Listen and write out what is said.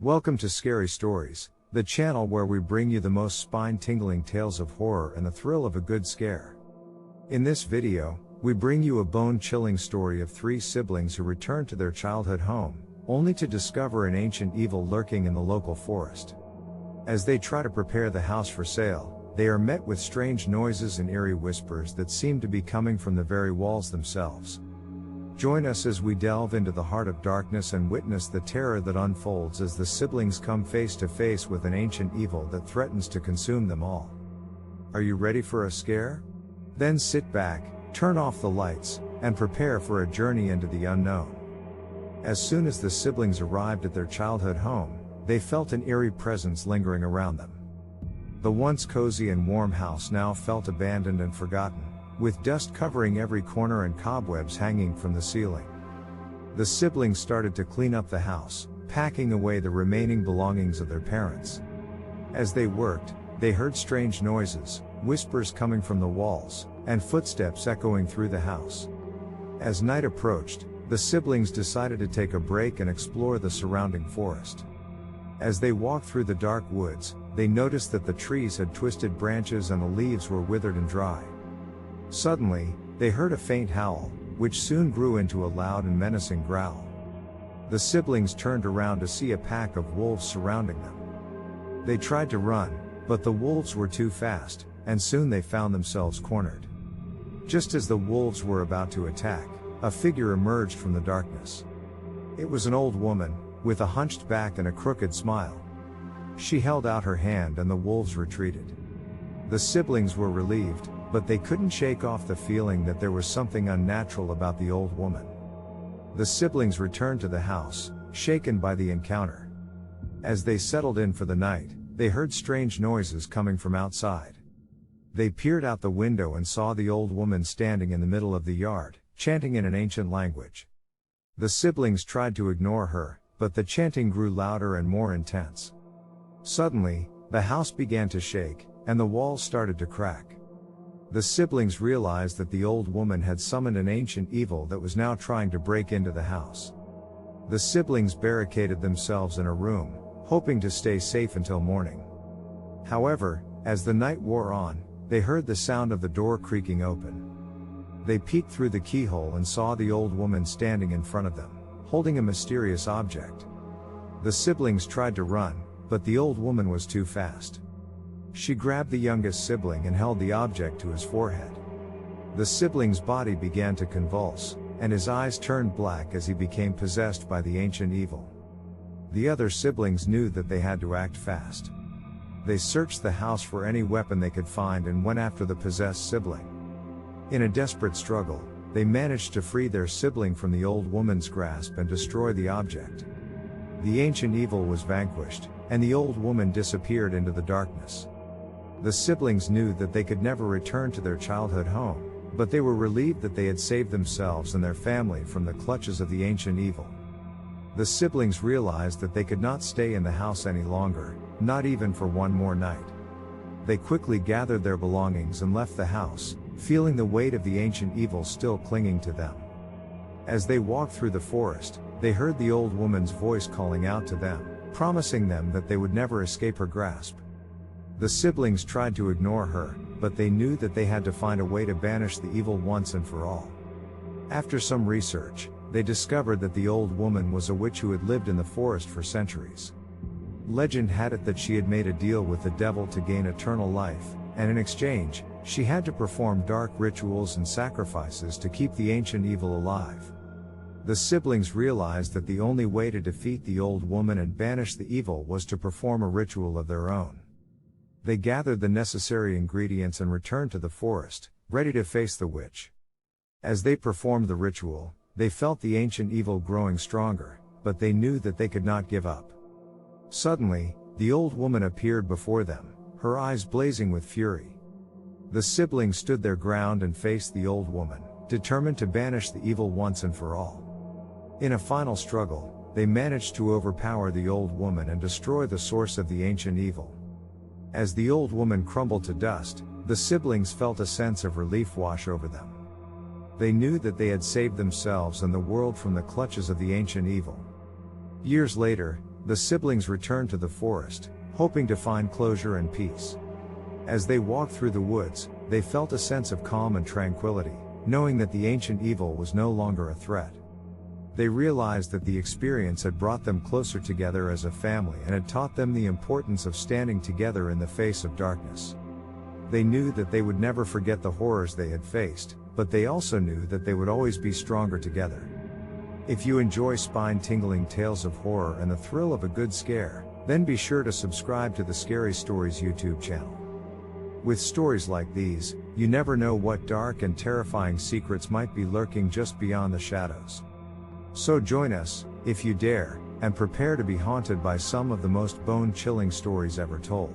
Welcome to Scary Stories, the channel where we bring you the most spine-tingling tales of horror and the thrill of a good scare. In this video, we bring you a bone-chilling story of three siblings who return to their childhood home, only to discover an ancient evil lurking in the local forest. As they try to prepare the house for sale, they are met with strange noises and eerie whispers that seem to be coming from the very walls themselves. Join us as we delve into the heart of darkness and witness the terror that unfolds as the siblings come face to face with an ancient evil that threatens to consume them all. Are you ready for a scare? Then sit back, turn off the lights, and prepare for a journey into the unknown. As soon as the siblings arrived at their childhood home, they felt an eerie presence lingering around them. The once cozy and warm house now felt abandoned and forgotten, with dust covering every corner and cobwebs hanging from the ceiling. The siblings started to clean up the house, packing away the remaining belongings of their parents. As they worked, they heard strange noises, whispers coming from the walls, and footsteps echoing through the house. As night approached, the siblings decided to take a break and explore the surrounding forest. As they walked through the dark woods, they noticed that the trees had twisted branches and the leaves were withered and dry. Suddenly, they heard a faint howl, which soon grew into a loud and menacing growl. The siblings turned around to see a pack of wolves surrounding them. They tried to run, but the wolves were too fast, and soon they found themselves cornered. Just as the wolves were about to attack, a figure emerged from the darkness. It was an old woman, with a hunched back and a crooked smile. She held out her hand and the wolves retreated. The siblings were relieved, but they couldn't shake off the feeling that there was something unnatural about the old woman. The siblings returned to the house, shaken by the encounter. As they settled in for the night, they heard strange noises coming from outside. They peered out the window and saw the old woman standing in the middle of the yard, chanting in an ancient language. The siblings tried to ignore her, but the chanting grew louder and more intense. Suddenly, the house began to shake, and the walls started to crack. The siblings realized that the old woman had summoned an ancient evil that was now trying to break into the house. The siblings barricaded themselves in a room, hoping to stay safe until morning. However, as the night wore on, they heard the sound of the door creaking open. They peeked through the keyhole and saw the old woman standing in front of them, holding a mysterious object. The siblings tried to run, but the old woman was too fast. She grabbed the youngest sibling and held the object to his forehead. The sibling's body began to convulse, and his eyes turned black as he became possessed by the ancient evil. The other siblings knew that they had to act fast. They searched the house for any weapon they could find and went after the possessed sibling. In a desperate struggle, they managed to free their sibling from the old woman's grasp and destroy the object. The ancient evil was vanquished, and the old woman disappeared into the darkness. The siblings knew that they could never return to their childhood home, but they were relieved that they had saved themselves and their family from the clutches of the ancient evil. The siblings realized that they could not stay in the house any longer, not even for one more night. They quickly gathered their belongings and left the house, feeling the weight of the ancient evil still clinging to them. As they walked through the forest, they heard the old woman's voice calling out to them, promising them that they would never escape her grasp. The siblings tried to ignore her, but they knew that they had to find a way to banish the evil once and for all. After some research, they discovered that the old woman was a witch who had lived in the forest for centuries. Legend had it that she had made a deal with the devil to gain eternal life, and in exchange, she had to perform dark rituals and sacrifices to keep the ancient evil alive. The siblings realized that the only way to defeat the old woman and banish the evil was to perform a ritual of their own. They gathered the necessary ingredients and returned to the forest, ready to face the witch. As they performed the ritual, they felt the ancient evil growing stronger, but they knew that they could not give up. Suddenly, the old woman appeared before them, her eyes blazing with fury. The siblings stood their ground and faced the old woman, determined to banish the evil once and for all. In a final struggle, they managed to overpower the old woman and destroy the source of the ancient evil. As the old woman crumbled to dust, the siblings felt a sense of relief wash over them. They knew that they had saved themselves and the world from the clutches of the ancient evil. Years later, the siblings returned to the forest, hoping to find closure and peace. As they walked through the woods, they felt a sense of calm and tranquility, knowing that the ancient evil was no longer a threat. They realized that the experience had brought them closer together as a family and had taught them the importance of standing together in the face of darkness. They knew that they would never forget the horrors they had faced, but they also knew that they would always be stronger together. If you enjoy spine-tingling tales of horror and the thrill of a good scare, then be sure to subscribe to the Scary Stories YouTube channel. With stories like these, you never know what dark and terrifying secrets might be lurking just beyond the shadows. So join us, if you dare, and prepare to be haunted by some of the most bone-chilling stories ever told.